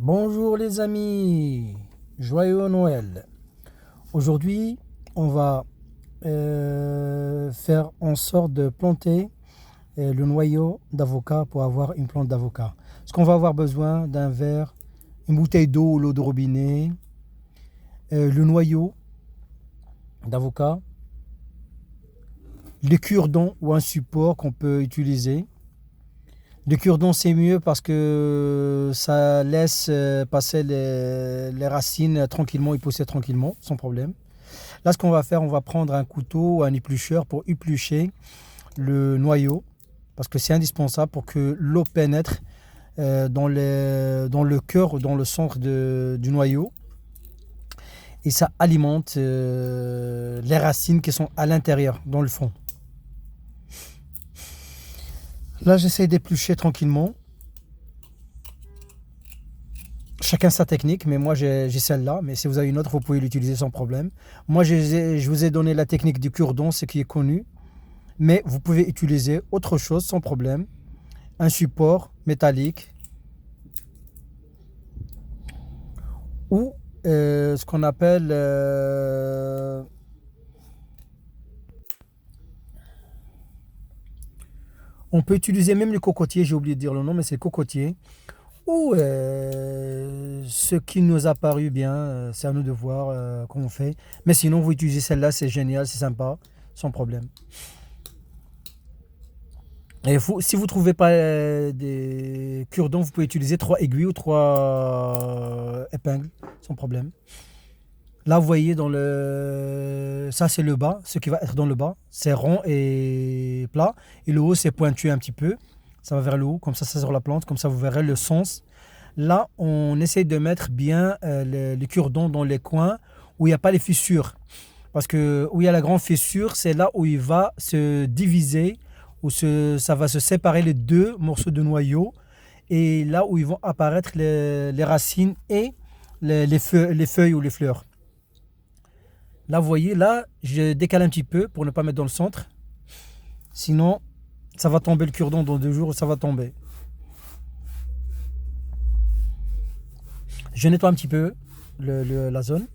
Bonjour les amis, joyeux Noël. Aujourd'hui, on va faire en sorte de planter le noyau d'avocat pour avoir une plante d'avocat. Ce qu'on va avoir besoin d'un verre, une bouteille d'eau ou l'eau de robinet, le noyau d'avocat, les cure-dents ou un support qu'on peut utiliser. Le cure-dent c'est mieux parce que ça laisse passer les racines tranquillement et pousser tranquillement, sans problème. Là, ce qu'on va faire, on va prendre un couteau ou un éplucheur pour éplucher le noyau, parce que c'est indispensable pour que l'eau pénètre dans le cœur ou dans le centre du noyau. Et ça alimente les racines qui sont à l'intérieur, dans le fond. Là, j'essaie d'éplucher tranquillement. Chacun sa technique, mais moi j'ai celle-là. Mais si vous avez une autre, vous pouvez l'utiliser sans problème. Moi, je vous ai donné la technique du cure-dent, ce qui est connu. Mais vous pouvez utiliser autre chose sans problème. Un support métallique ou ce qu'on appelle on peut utiliser même le cocotier, j'ai oublié de dire le nom, mais c'est le cocotier. Ou ce qui nous a paru bien, c'est à nous de voir comment on fait. Mais sinon, vous utilisez celle-là, c'est génial, c'est sympa, sans problème. Et si vous ne trouvez pas des cure-dents, vous pouvez utiliser 3 aiguilles ou 3 épingles, sans problème. Là, vous voyez, ça c'est le bas, ce qui va être dans le bas, c'est rond et plat. Et le haut, c'est pointu un petit peu. Ça va vers le haut, comme ça sur la plante, comme ça vous verrez le sens. Là, on essaie de mettre bien les cure-dents dans les coins où il n'y a pas les fissures. Parce que où il y a la grande fissure, c'est là où il va se diviser, ça va se séparer les deux morceaux de noyau. Et là où ils vont apparaître les racines et les feuilles ou les fleurs. Là, vous voyez, là, je décale un petit peu pour ne pas mettre dans le centre. Sinon, ça va tomber le cure-dent dans 2 jours, ça va tomber. Je nettoie un petit peu la zone.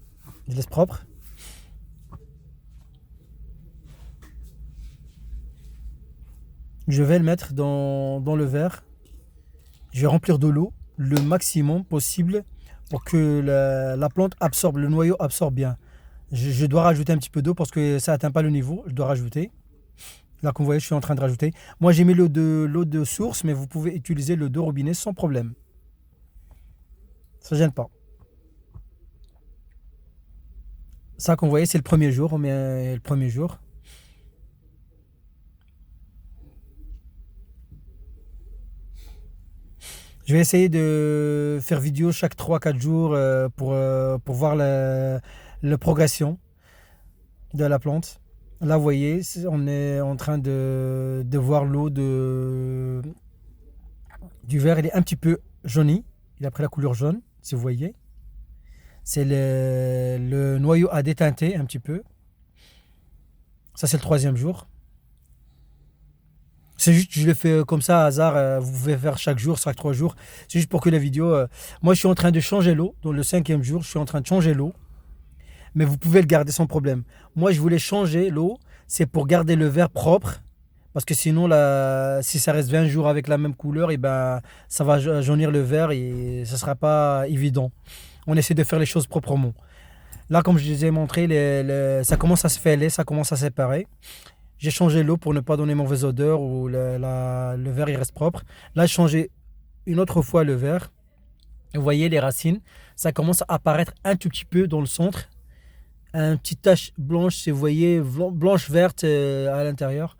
Je laisse propre. Je vais le mettre dans le verre. Je vais remplir de l'eau le maximum possible pour que la plante absorbe, le noyau absorbe bien. Je dois rajouter un petit peu d'eau parce que ça n'atteint pas le niveau. Je dois rajouter. Là, comme vous voyez, je suis en train de rajouter. Moi, j'ai mis l'eau de source, mais vous pouvez utiliser l'eau de robinet sans problème. Ça ne gêne pas. Ça, comme vous voyez, c'est le premier jour. On met le premier jour. Je vais essayer de faire vidéo chaque 3 4 jours pour voir la progression de la plante. Là, vous voyez, on est en train de voir l'eau du verre. Il est un petit peu jauni. Il a pris la couleur jaune, si vous voyez. C'est le noyau a déteinté un petit peu. Ça, c'est le troisième jour. C'est juste, je le fais comme ça, à hasard. Vous pouvez faire chaque jour, chaque 3 jours. C'est juste pour que la vidéo. Moi, je suis en train de changer l'eau. Dans le cinquième jour, je suis en train de changer l'eau. Mais vous pouvez le garder sans problème. Moi, je voulais changer l'eau. C'est pour garder le verre propre. Parce que sinon, si ça reste 20 jours avec la même couleur, et ben, ça va jaunir le verre et ce ne sera pas évident. On essaie de faire les choses proprement. Là, comme je vous ai montré, ça commence à se fêler, ça commence à se séparer. J'ai changé l'eau pour ne pas donner mauvaise odeur ou le verre il reste propre. Là, j'ai changé une autre fois le verre. Vous voyez les racines, ça commence à apparaître un tout petit peu dans le centre. Un petit tache blanche, si vous voyez, blanche-verte à l'intérieur.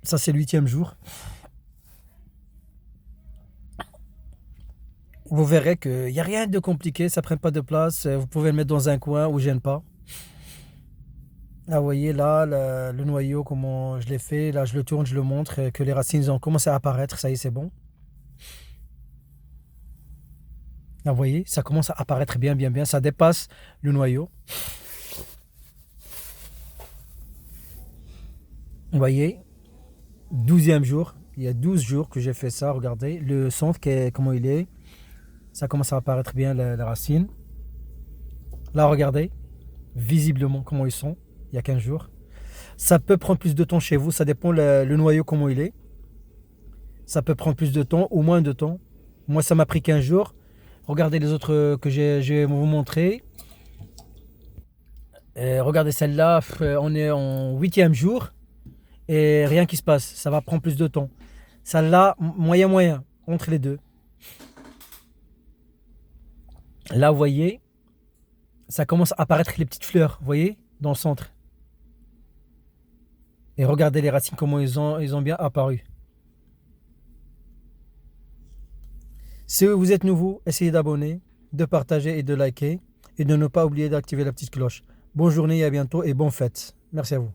Ça, c'est le 8e jour. Vous verrez qu'il n'y a rien de compliqué, ça ne prend pas de place. Vous pouvez le mettre dans un coin où ne gêne pas. Là, vous voyez, là, le noyau, comment je l'ai fait. Là, je le tourne, je le montre, que les racines ont commencé à apparaître. Ça y est, c'est bon. Là, vous voyez, ça commence à apparaître bien, bien, bien. Ça dépasse le noyau. Vous voyez, 12e jour. Il y a 12 jours que j'ai fait ça. Regardez le centre, comment il est. Ça commence à apparaître bien la racine. Là, regardez, visiblement comment ils sont, il y a 15 jours. Ça peut prendre plus de temps chez vous, ça dépend le noyau comment il est. Ça peut prendre plus de temps ou moins de temps. Moi, ça m'a pris 15 jours. Regardez les autres que je vais vous montrer. Regardez celle-là, on est en 8e jour et rien qui se passe. Ça va prendre plus de temps. Celle-là, moyen, entre les deux. Là, vous voyez, ça commence à apparaître les petites fleurs, vous voyez, dans le centre. Et regardez les racines, comment ils ont bien apparu. Si vous êtes nouveau, essayez d'abonner, de partager et de liker. Et de ne pas oublier d'activer la petite cloche. Bonne journée et à bientôt et bonne fête. Merci à vous.